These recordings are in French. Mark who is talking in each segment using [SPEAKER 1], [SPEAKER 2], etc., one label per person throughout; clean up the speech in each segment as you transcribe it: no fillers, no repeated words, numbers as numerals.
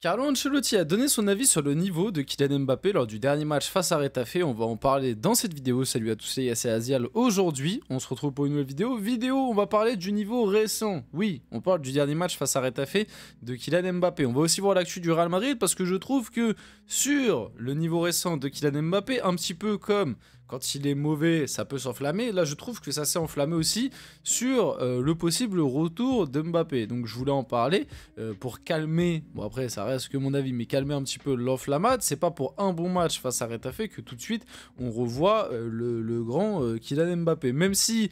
[SPEAKER 1] Carlo Ancelotti a donné son avis sur le niveau de Kylian Mbappé lors du dernier match face à Retafe. On va en parler dans cette vidéo. Salut à tous, c'est Azial. Aujourd'hui, on se retrouve pour une nouvelle vidéo. On va parler du niveau récent. Oui, on parle du dernier match face à Retafe de Kylian Mbappé. On va aussi voir l'actu du Real Madrid parce que je trouve que sur le niveau récent de Kylian Mbappé, un petit peu comme quand il est mauvais, ça peut s'enflammer. Là, je trouve que ça s'est enflammé aussi sur le possible retour de Mbappé. Donc, je voulais en parler pour calmer. Bon, après, ça reste que mon avis, mais calmer un petit peu l'enflammade. C'est pas pour un bon match face à Retafe que tout de suite on revoit le grand Kylian Mbappé. Même si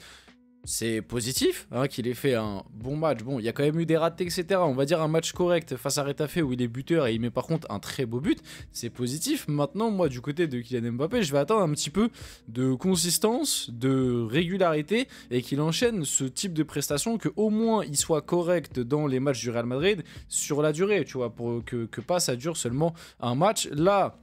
[SPEAKER 1] c'est positif hein, qu'il ait fait un bon match. Bon, il y a quand même eu des ratés, etc. On va dire un match correct face à Retafe où il est buteur et il met par contre un très beau but. C'est positif. Maintenant, moi, du côté de Kylian Mbappé, je vais attendre un petit peu de consistance, de régularité et qu'il enchaîne ce type de prestation, que au moins il soit correct dans les matchs du Real Madrid sur la durée, tu vois, pour que pas ça dure seulement un match. Là,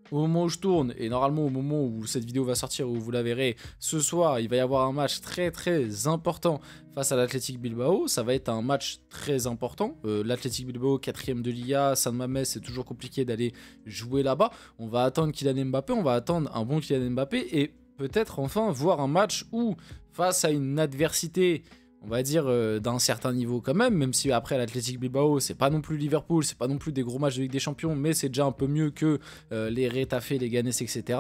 [SPEAKER 1] au moment où je tourne, et normalement au moment où cette vidéo va sortir, où vous la verrez ce soir, il va y avoir un match très important face à l'Athletic Bilbao. Ça va être un match très important. L'Athletic Bilbao, 4ème de Liga, San Mamés, c'est toujours compliqué d'aller jouer là-bas. On va attendre Kylian Mbappé, on va attendre un bon Kylian Mbappé, et peut-être enfin voir un match où, face à une adversité, on va dire d'un certain niveau quand même si après l'Athletic Bilbao c'est pas non plus Liverpool, c'est pas non plus des gros matchs de Ligue des Champions, mais c'est déjà un peu mieux que les Retafe, les Ganes, etc.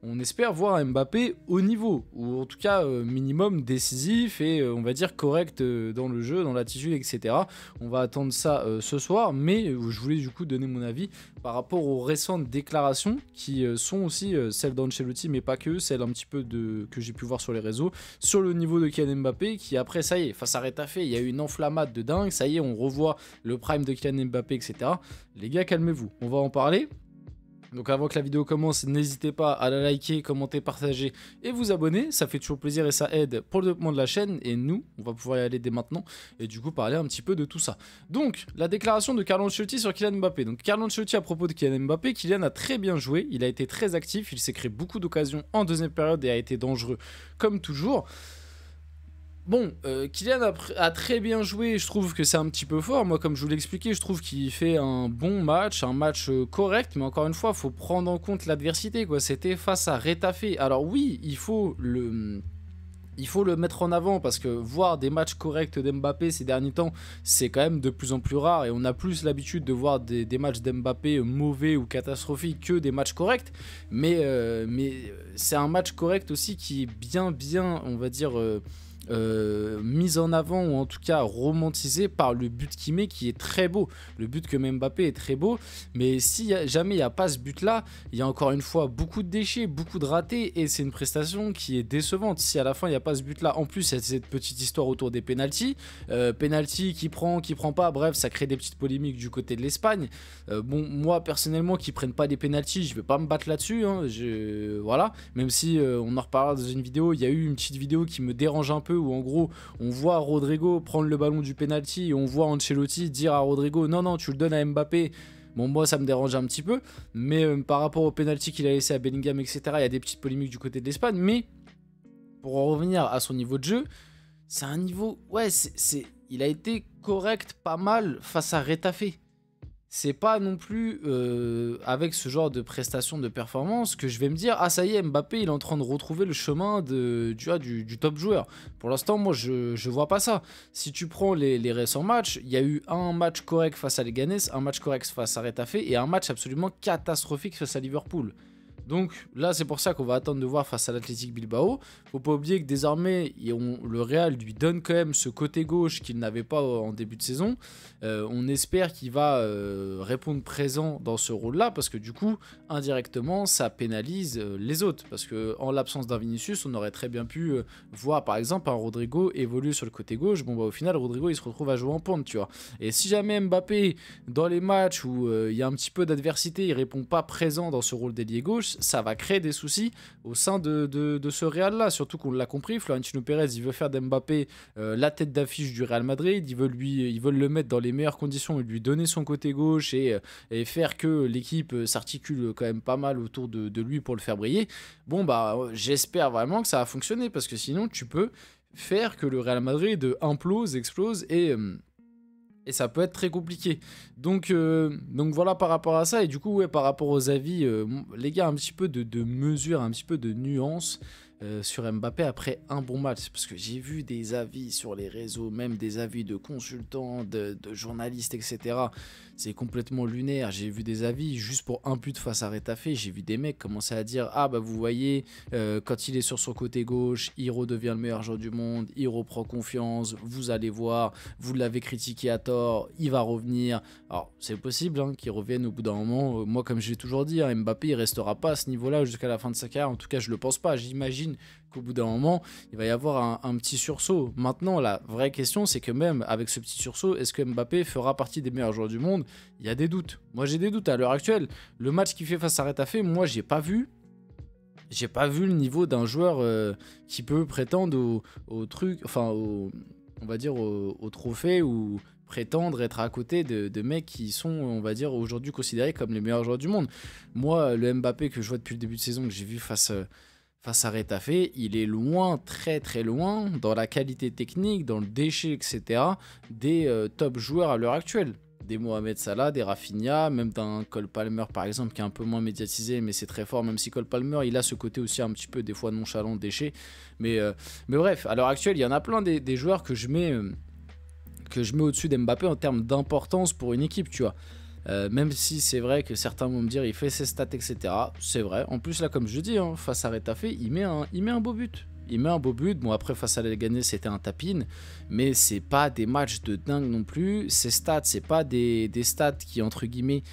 [SPEAKER 1] On espère voir un Mbappé au niveau, ou en tout cas minimum décisif et on va dire correct dans le jeu, dans l'attitude, etc. On va attendre ça ce soir, mais je voulais du coup donner mon avis par rapport aux récentes déclarations qui sont aussi celles d'Ancelotti, mais pas que, celles un petit peu que j'ai pu voir sur les réseaux, sur le niveau de Kylian Mbappé, qui après ça y est, face à Retafe, il y a eu une enflammade de dingue, ça y est, on revoit le prime de Kylian Mbappé, etc. Les gars, calmez-vous, on va en parler. Donc avant que la vidéo commence, n'hésitez pas à la liker, commenter, partager et vous abonner, ça fait toujours plaisir et ça aide pour le développement de la chaîne, et nous, on va pouvoir y aller dès maintenant et du coup parler un petit peu de tout ça. Donc, la déclaration de Carlo Ancelotti sur Kylian Mbappé. Donc Carlo Ancelotti à propos de Kylian Mbappé: Kylian a très bien joué, il a été très actif, il s'est créé beaucoup d'occasions en deuxième période et a été dangereux comme toujours. Bon, Kylian a très bien joué, je trouve que c'est un petit peu fort. Moi, comme je vous l'ai expliqué, je trouve qu'il fait un bon match, un match correct, mais encore une fois, il faut prendre en compte l'adversité, quoi. C'était face à Retafe. Alors oui, il faut le mettre en avant, parce que voir des matchs corrects d'Mbappé ces derniers temps, c'est quand même de plus en plus rare, et on a plus l'habitude de voir des matchs d'Mbappé mauvais ou catastrophiques que des matchs corrects. Mais c'est un match correct aussi qui est bien, on va dire... mise en avant, ou en tout cas romantisé par le but qu'il met, qui est très beau. Le but que met Mbappé est très beau, mais si jamais il n'y a pas ce but là, il y a encore une fois beaucoup de déchets, beaucoup de ratés, et c'est une prestation qui est décevante. Si à la fin il n'y a pas ce but là, en plus il y a cette petite histoire autour des pénaltys, qui prend pas, bref, ça crée des petites polémiques du côté de l'Espagne. Bon, moi personnellement, qui prennent pas des pénaltys, je vais pas me battre là-dessus, hein. Voilà, même si on en reparlera dans une vidéo. Il y a eu une petite vidéo qui me dérange un peu, où en gros on voit Rodrigo prendre le ballon du penalty et on voit Ancelotti dire à Rodrigo: non, tu le donnes à Mbappé. Bon, moi ça me dérange un petit peu, mais par rapport au penalty qu'il a laissé à Bellingham, etc., il y a des petites polémiques du côté de l'Espagne. Mais pour en revenir à son niveau de jeu, c'est un niveau, ouais, il a été correct, pas mal face à Retafe. C'est pas non plus avec ce genre de prestation, de performance, que je vais me dire: ah ça y est, Mbappé il est en train de retrouver le chemin du top joueur. Pour l'instant, moi je vois pas ça. Si tu prends les récents matchs, il y a eu un match correct face à Leganés, un match correct face à Retafe et un match absolument catastrophique face à Liverpool. Donc là, c'est pour ça qu'on va attendre de voir face à l'Athletic Bilbao. Faut pas oublier que désormais, le Real lui donne quand même ce côté gauche qu'il n'avait pas en début de saison. On espère qu'il va répondre présent dans ce rôle-là, parce que du coup, indirectement, ça pénalise les autres. Parce que en l'absence d'un Vinicius, on aurait très bien pu voir par exemple un Rodrigo évoluer sur le côté gauche. Bon, bah au final, Rodrigo il se retrouve à jouer en pointe, tu vois. Et si jamais Mbappé, dans les matchs où il y a un petit peu d'adversité, il répond pas présent dans ce rôle d'ailier gauche, ça va créer des soucis au sein de ce Real là. Surtout qu'on l'a compris, Florentino Pérez il veut faire d'Mbappé la tête d'affiche du Real Madrid. Ils veulent le mettre dans les meilleures conditions et lui donner son côté gauche et faire que l'équipe s'articule quand même pas mal autour de lui pour le faire briller. Bon bah j'espère vraiment que ça va fonctionner, parce que sinon tu peux faire que le Real Madrid implose, explose Et ça peut être très compliqué. Donc voilà par rapport à ça. Et du coup, ouais, par rapport aux avis, les gars, un petit peu de mesure, un petit peu de nuance sur Mbappé après un bon match. Parce que j'ai vu des avis sur les réseaux, même des avis de consultants, de journalistes, etc. C'est complètement lunaire. J'ai vu des avis juste pour un but face à Retafe. J'ai vu des mecs commencer à dire: ah bah vous voyez, quand il est sur son côté gauche, il redevient le meilleur joueur du monde, il reprend confiance, vous allez voir, vous l'avez critiqué à tort, il va revenir. Alors c'est possible hein, qu'il revienne au bout d'un moment. Moi comme je l'ai toujours dit, hein, Mbappé il restera pas à ce niveau-là jusqu'à la fin de sa carrière. En tout cas je le pense pas. J'imagine qu'au bout d'un moment il va y avoir un petit sursaut. Maintenant la vraie question c'est que même avec ce petit sursaut, est-ce que Mbappé fera partie des meilleurs joueurs du monde? Il y a des doutes. Moi j'ai des doutes à l'heure actuelle. Le match qu'il fait face à Retafe, moi j'ai pas vu le niveau d'un joueur qui peut prétendre au truc, enfin on va dire au trophée, ou prétendre être à côté de mecs qui sont, on va dire, aujourd'hui considérés comme les meilleurs joueurs du monde. Moi, le Mbappé que je vois depuis le début de saison, que j'ai vu face à Retafe, il est loin, très très loin, dans la qualité technique, dans le déchet, etc., des top joueurs à l'heure actuelle. Des Mohamed Salah, des Rafinha, même d'un Cole Palmer par exemple qui est un peu moins médiatisé mais c'est très fort, même si Cole Palmer il a ce côté aussi un petit peu des fois nonchalant, déchet, mais bref, à l'heure actuelle il y en a plein des joueurs que je mets au-dessus d'Mbappé en termes d'importance pour une équipe, tu vois. Même si c'est vrai que certains vont me dire il fait ses stats, etc. C'est vrai, en plus là comme je dis, hein, face à Retafe il met un beau but. Il met un beau but. Bon, après, face à Leganés, c'était un tapin. Mais c'est pas des matchs de dingue non plus. Ces stats, c'est pas des stats qui, entre guillemets,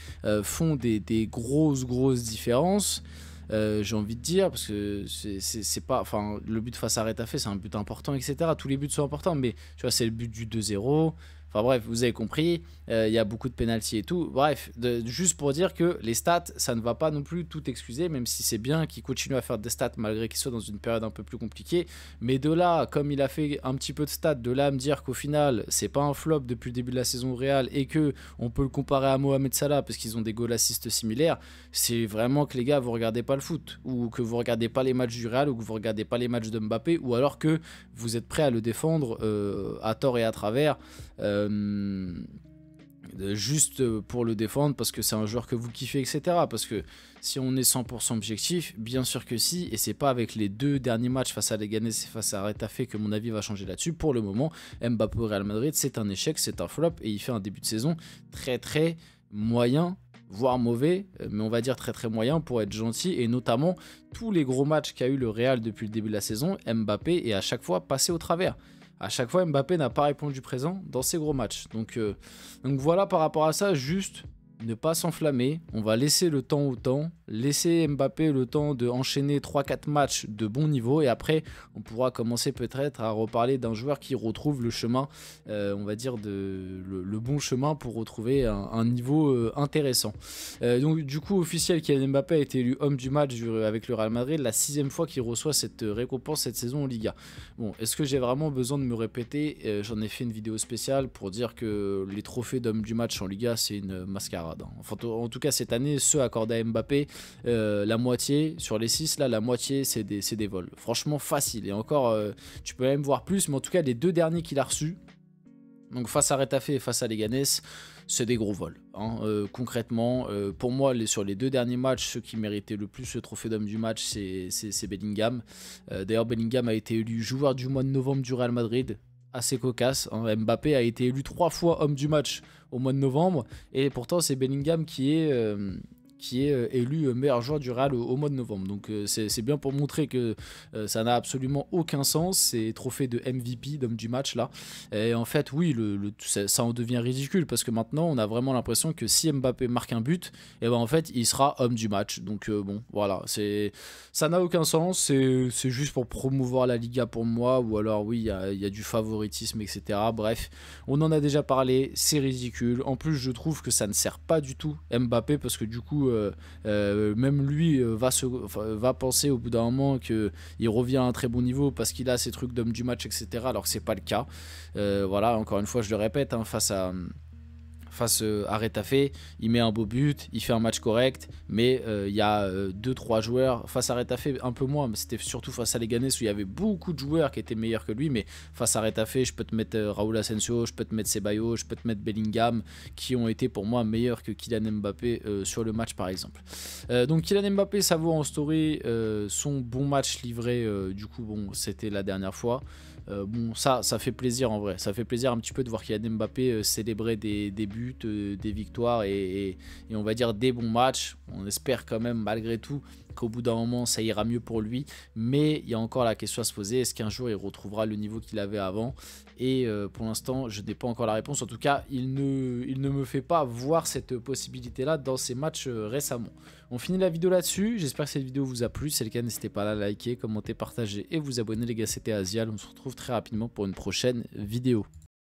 [SPEAKER 1] font des grosses différences. J'ai envie de dire, parce que c'est pas. Enfin, le but face à Retafe, c'est un but important, etc. Tous les buts sont importants. Mais tu vois, c'est le but du 2-0. Enfin bref, vous avez compris, il y a beaucoup de pénalty et tout. Bref, juste pour dire que les stats, ça ne va pas non plus tout excuser, même si c'est bien qu'il continue à faire des stats malgré qu'il soit dans une période un peu plus compliquée. Mais de là, comme il a fait un petit peu de stats, de là à me dire qu'au final, c'est pas un flop depuis le début de la saison au Real et que on peut le comparer à Mohamed Salah parce qu'ils ont des goal assists similaires, c'est vraiment que les gars, vous regardez pas le foot, ou que vous regardez pas les matchs du Real, ou que vous regardez pas les matchs de Mbappé, ou alors que vous êtes prêt à le défendre à tort et à travers. Juste pour le défendre parce que c'est un joueur que vous kiffez, etc. Parce que si on est 100% objectif, bien sûr que si, et c'est pas avec les deux derniers matchs face à Leganés et face à Retafe que mon avis va changer là-dessus. Pour le moment, Mbappé au Real Madrid, c'est un échec, c'est un flop, et il fait un début de saison très moyen, voire mauvais, mais on va dire très moyen pour être gentil, et notamment tous les gros matchs qu'a eu le Real depuis le début de la saison, Mbappé est à chaque fois passé au travers. À chaque fois, Mbappé n'a pas répondu présent dans ses gros matchs. Donc voilà par rapport à ça, juste ne pas s'enflammer. On va laisser le temps au temps, laisser Mbappé le temps d'enchaîner 3-4 matchs de bon niveau, et après, on pourra commencer peut-être à reparler d'un joueur qui retrouve le chemin, on va dire le bon chemin pour retrouver un niveau intéressant. Donc du coup, officiel, Kylian Mbappé a été élu homme du match avec le Real Madrid, la 6e fois qu'il reçoit cette récompense cette saison en Liga. Bon, est-ce que j'ai vraiment besoin de me répéter? J'en ai fait une vidéo spéciale pour dire que les trophées d'homme du match en Liga, c'est une mascarade. Enfin, en tout cas, cette année, ceux accordés à Mbappé, la moitié, sur les 6, là, la moitié, c'est des vols. Franchement, facile. Et encore, tu peux même voir plus, mais en tout cas, les 2 derniers qu'il a reçus, donc face à Retafe et face à Leganés, c'est des gros vols. Hein. Concrètement, pour moi, sur les 2 derniers matchs, ceux qui méritaient le plus ce trophée d'homme du match, c'est Bellingham. D'ailleurs, Bellingham a été élu joueur du mois de novembre du Real Madrid. Assez cocasse, hein. Mbappé a été élu 3 fois homme du match au mois de novembre, et pourtant c'est Bellingham qui est élu meilleur joueur du Real au mois de novembre. Donc c'est bien pour montrer que ça n'a absolument aucun sens, ces trophées de MVP, d'homme du match là. Et en fait oui, ça en devient ridicule, parce que maintenant on a vraiment l'impression que si Mbappé marque un but, et ben en fait il sera homme du match. Donc bon voilà, ça n'a aucun sens, c'est juste pour promouvoir la Liga pour moi, ou alors oui il y a du favoritisme, etc. Bref, on en a déjà parlé, c'est ridicule. En plus je trouve que ça ne sert pas du tout Mbappé, parce que du coup même lui va penser au bout d'un moment qu'il revient à un très bon niveau parce qu'il a ses trucs d'homme du match, etc. alors que c'est pas le cas. Voilà, encore une fois je le répète, hein, face face à Retafe, il met un beau but, il fait un match correct, mais il y a 2-3 joueurs, face à Retafe un peu moins, mais c'était surtout face à Leganés où il y avait beaucoup de joueurs qui étaient meilleurs que lui, mais face à Retafe, je peux te mettre Raúl Asensio, je peux te mettre Ceballos, je peux te mettre Bellingham, qui ont été pour moi meilleurs que Kylian Mbappé sur le match par exemple. Donc Kylian Mbappé savoure en story son bon match livré, du coup bon c'était la dernière fois. Bon ça fait plaisir en vrai, ça fait plaisir un petit peu de voir Kylian Mbappé célébrer des buts, des victoires et on va dire des bons matchs. On espère quand même malgré tout qu'au bout d'un moment ça ira mieux pour lui, mais il y a encore la question à se poser, est-ce qu'un jour il retrouvera le niveau qu'il avait avant? Et pour l'instant je n'ai pas encore la réponse, en tout cas il ne me fait pas voir cette possibilité là dans ses matchs récemment. On finit la vidéo là-dessus, j'espère que cette vidéo vous a plu, si c'est le cas n'hésitez pas à la liker, commenter, partager et vous abonner les gars, c'était Azial, on se retrouve très rapidement pour une prochaine vidéo.